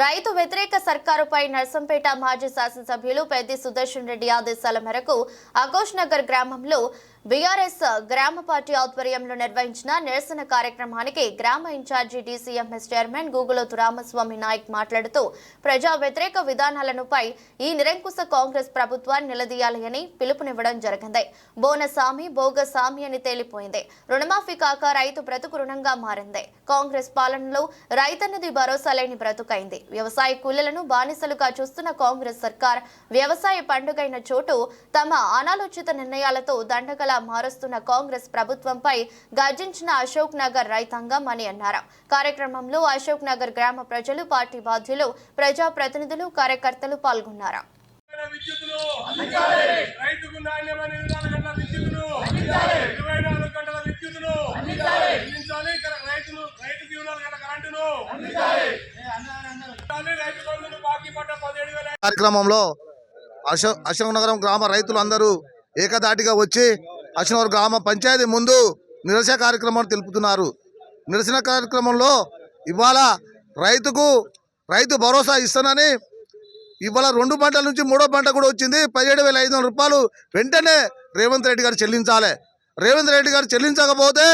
రైతు వ్యతిరేక సర్కారుపై నర్సంపేట మాజీ శాసనసభ్యులు పెద్ది సుదర్శన్ రెడ్డి ఆదేశాల మేరకు ఆకోష్ నగర్ గ్రామంలో బీఆర్ఎస్ గ్రామ పార్టీ ఆధ్వర్యంలో నిర్వహించిన నిరసన కార్యక్రమానికి గ్రామ incharge DCMS chairman Guguloth Ramaswamy Naik మాట్లాడుతూ ప్రజా వ్యతిరేక విధానాలపై ఈ నిరంకుశ కాంగ్రెస్ ప్రభుత్వాన్ని నిలదీయాలని పిలుపునివ్వడం జరిగింది. బోనస్ హామీ బోగస్ హామీ అని తేలిపోయింది. రుణమాఫీ కాక రైతు బ్రతుకు రుణంగా మారింది. కాంగ్రెస్ పాలనలో రైతన్నది భరోసా లేని బ్రతుకైంది. వ్యవసాయ కూలీలను బానిసలుగా చూస్తున్న కాంగ్రెస్ సర్కార్ వ్యవసాయ పండుగైన చోటు తమ అనాలోచిత నిర్ణయాలతో దండగల మారుస్తున్న కాంగ్రెస్ ప్రభుత్వంపై గర్జించిన అశోక్ నగర్ రైతాంగం అని అన్నారు. కార్యక్రమంలో అశోక్ నగర్ గ్రామ ప్రజలు, పార్టీ బాధ్యులు, ప్రజా ప్రతినిధులు, కార్యకర్తలు పాల్గొన్నారు. కార్యక్రమంలో అశోక్ నగరం గ్రామ రైతులు అందరూ ఏకదాటిగా వచ్చి అశోక్ నగర్ గ్రామ పంచాయతీ ముందు నిరసన కార్యక్రమాన్ని తెలుపుతున్నారు. నిరసన కార్యక్రమంలో ఇవాళ రైతు భరోసా ఇస్తానని ఇవాళ 2 పంటల నుంచి 3వ పంట కూడా వచ్చింది. 17,500 రూపాయలు వెంటనే రేవంత్ రెడ్డి గారు చెల్లించాలి. రేవంత్ రెడ్డి గారు చెల్లించకపోతే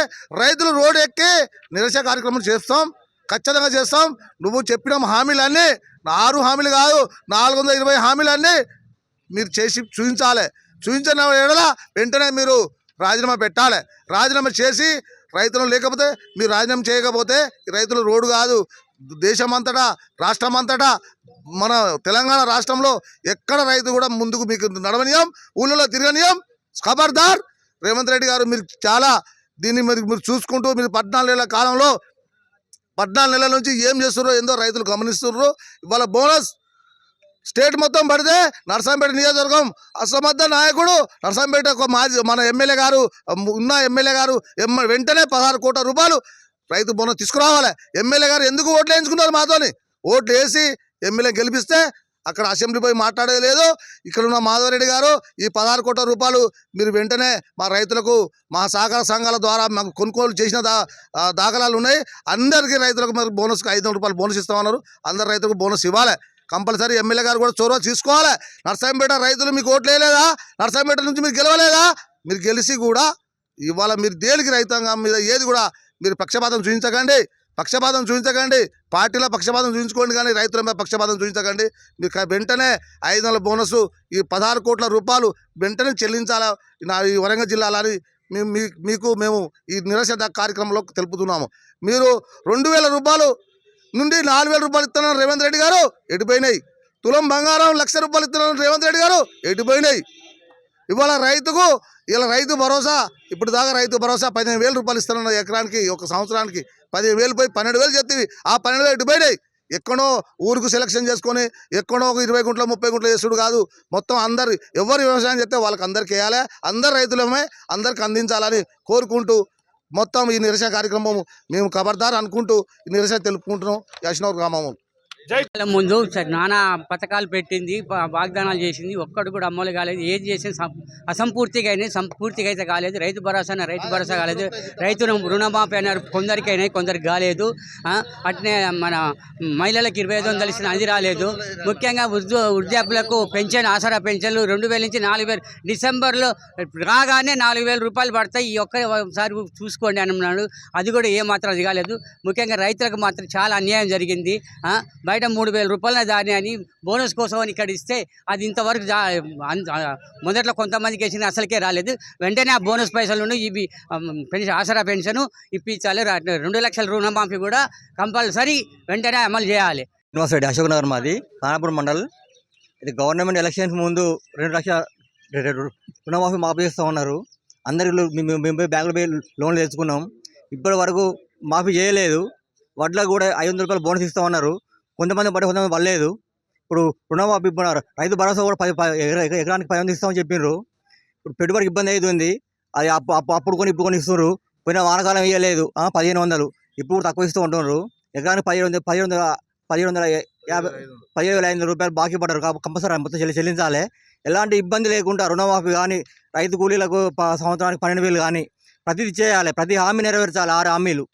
రైతులు రోడ్డు ఎక్కి నిరసన కార్యక్రమం చేస్తాం, ఖచ్చితంగా చేస్తాం. నువ్వు చెప్పిన హామీలన్నీ 6 హామీలు కాదు, 420 హామీలన్నీ మీరు చేసి చూపించాలి. చూపించిన ఎడల వెంటనే మీరు రాజీనామా పెట్టాలి. రాజీనామా చేసి రైతులు లేకపోతే మీరు రాజీనామా చేయకపోతే రైతులు రోడ్డు కాదు, దేశమంతటా రాష్ట్రమంతటా మన తెలంగాణ రాష్ట్రంలో ఎక్కడ రైతు కూడా ముందుకు మీకు నడవనీయం, ఊళ్ళో తిరగనీయం. ఖబర్దార్ రేవంత్ రెడ్డి గారు, మీరు చాలా దీన్ని మీరు చూసుకుంటూ మీరు 14 నెలల కాలంలో 14 నెలల నుంచి ఏం చేస్తున్నారో ఏందో రైతులు గమనిస్తున్నారు. ఇవాళ బోనస్ స్టేట్ మొత్తం పడితే నర్సంపేట నియోజకవర్గం అసమర్థ నాయకుడు నర్సంపేట మన ఎమ్మెల్యే గారు ఎమ్మెల్యే గారు వెంటనే 16 కోట్ల రూపాయలు రైతు బోనస్ తీసుకురావాలి. ఎమ్మెల్యే గారు ఎందుకు ఓట్లు వేయించుకున్నారు? మాతోని ఓట్లు వేసి ఎమ్మెల్యే గెలిపిస్తే అక్కడ అసెంబ్లీ పోయి మాట్లాడేది లేదు. ఇక్కడ ఉన్న మాధవరెడ్డి గారు ఈ 16 కోట్ల రూపాయలు మీరు వెంటనే మా రైతులకు మా సహకార సంఘాల ద్వారా మాకు కొనుగోలు చేసిన దాఖలాలు ఉన్నాయి. అందరికీ రైతులకు మరి బోనస్ 500 రూపాయలు బోనస్ ఇస్తామన్నారు. అందరు రైతులకు బోనస్ ఇవ్వాలి. కంపల్సరీ ఎమ్మెల్యే గారు కూడా చొరవ తీసుకోవాలి. నర్సంపేట రైతులు మీకు ఓట్లు వేయలేదా? నర్సంపేట నుంచి మీరు గెలవలేదా? మీరు గెలిచి కూడా ఇవాళ మీరు దేనికి రైతాంగం మీద ఏది కూడా మీరు పక్షపాతం చూపించకండి. పార్టీలో పక్షపాతం చూపించుకోండి, కానీ రైతుల మీద పక్షపాతం చూపించకండి. మీరు వెంటనే 500 బోనస్ ఈ 16 కోట్ల రూపాయలు వెంటనే చెల్లించాలా ఈ వరంగల్ జిల్లాలని మేము ఈ నిరసన కార్యక్రమంలో తెలుపుతున్నాము. మీరు 2,000 రూపాయలు నుండి 4,000 రూపాయలు ఇస్తున్నారు రేవంత్ రెడ్డి గారు, ఎటుపోయినాయి. తులం బంగారం 1,00,000 రూపాయలు ఇస్తున్నారు రేవంత్ రెడ్డి గారు, ఎటుపోయినాయి. ఇవాళ రైతు భరోసా ఇప్పుడు దాకా రైతు భరోసా 15,000 రూపాయలు ఇస్తున్నారు ఎకరానికి. ఒక సంవత్సరానికి 15,000 పోయి 12,000 చెప్తివి. ఆ 12,000 ఎటుపోయినాయి. ఎక్కడో ఊరుకు సెలక్షన్ చేసుకొని ఎక్కడో ఒక 20 గుంటలు 30 గుంటలు చేసుడు కాదు. మొత్తం అందరు ఎవరు వ్యవసాయం చేస్తే వాళ్ళకి అందరికి వేయాలి. అందరు రైతులమే అందరికి అందించాలని కోరుకుంటూ మొత్తం ఈ నిరసన కార్యక్రమం మేము ఖబర్దార్ అనుకుంటూ ఈ నిరసన తెలుపుకుంటున్నాం. అశోక్ గ్రామం ముందు నానా పథకాలు పెట్టింది, వాగ్దానాలు చేసింది, ఒక్కడు కూడా అమలు కాలేదు. ఏది చేసిన అసంపూర్తిగా అయినాయి, సంపూర్తిగా అయితే కాలేదు. రైతు భరోసా కాలేదు. రైతు రుణమాఫీ అన్నారు, కొందరికి అయినాయి, కొందరికి కాలేదు. అట్నే మన మహిళలకు 25,000 ఇచ్చిన అది రాలేదు. ముఖ్యంగా వృద్ధాప్యులకు పెన్షన్, ఆసరా పెన్షన్లు 2,000 నుంచి 4,000 డిసెంబర్లో రాగానే 4,000 రూపాయలు పడతాయి. ఈ ఒక్కసారి చూసుకోండి అని అన్నాడు. అది కూడా ఏమాత్రం అది కాలేదు. ముఖ్యంగా రైతులకు మాత్రం చాలా అన్యాయం జరిగింది. బయట 3,000 రూపాయల దాని అని బోనస్ కోసం అని ఇక్కడ ఇస్తే అది ఇంతవరకు మొదట్లో కొంతమందికి వేసిన అసలుకే రాలేదు. వెంటనే ఆ బోనస్ పైసలను ఇవి పెన్షన్, ఆసరా పెన్షన్ ఇప్పించాలి. 2 లక్షల రుణమాఫీ కూడా కంపల్సరీ వెంటనే అమలు చేయాలి. యూనివర్సిటీ అశోక్ నగర్ మాది ఖానాపూర్ మండల్. ఇది గవర్నమెంట్ ఎలక్షన్స్ ముందు 2 లక్షల రుణమాఫీ మాఫీ చేస్తూ ఉన్నారు. అందరికీ మేము బ్యాంకులో పోయి లోన్లు తెచ్చుకున్నాం. ఇప్పటి వరకు మాఫీ చేయలేదు. వడ్లకు కూడా 500 రూపాయలు బోనస్ ఇస్తూ ఉన్నారు. కొంతమంది పడి కొంతమంది పడలేదు. ఇప్పుడు రుణమాఫీ ఇప్పుడున్నారు. రైతు భరోసా కూడా ఎకరానికి 10,000 ఇస్తామని చెప్పినారు. ఇప్పుడు పెట్టుబడికి ఇబ్బంది అవుతుంది. అది అప్పుడు కొని ఇప్పుడు కొని ఇస్తున్నారు. పోయిన వానకాలం ఇవ్వలేదు 1,500, ఇప్పుడు తక్కువ ఇస్తూ ఉంటున్నారు. ఎకరానికి 17,500 రూపాయలు బాకీ పడ్డారు. కంపల్సరీ మొత్తం చెల్లించాలి. ఎలాంటి ఇబ్బంది లేకుండా రుణమాఫీ కానీ, రైతు కూలీలకు సంవత్సరానికి 12,000 కానీ ప్రతిదీ చేయాలి. ప్రతి హామీ నెరవేర్చాలి. 6 హామీలు